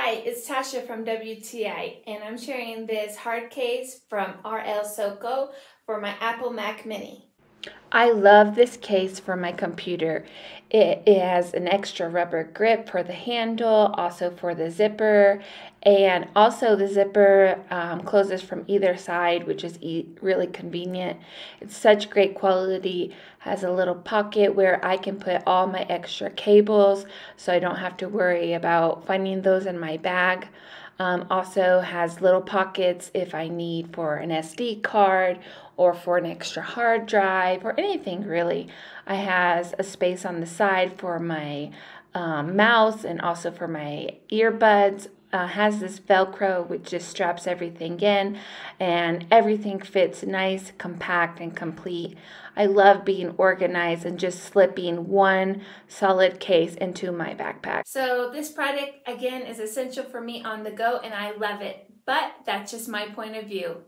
Hi, it's Tasha from WTI, and I'm sharing this hard case from RLSOCO for my Apple Mac Mini. I love this case for my computer. It has an extra rubber grip for the handle, also for the zipper, and also the zipper closes from either side, which is really convenient. It's such great quality. Has a little pocket where I can put all my extra cables, so I don't have to worry about finding those in my bag. Also has little pockets if I need for an SD card or for an extra hard drive or anything really. It has a space on the side for my mouse and also for my earbuds. Has this Velcro which just straps everything in, and everything fits nice, compact, and complete. I love being organized and just slipping one solid case into my backpack. So this product again is essential for me on the go, and I love it. But that's just my point of view.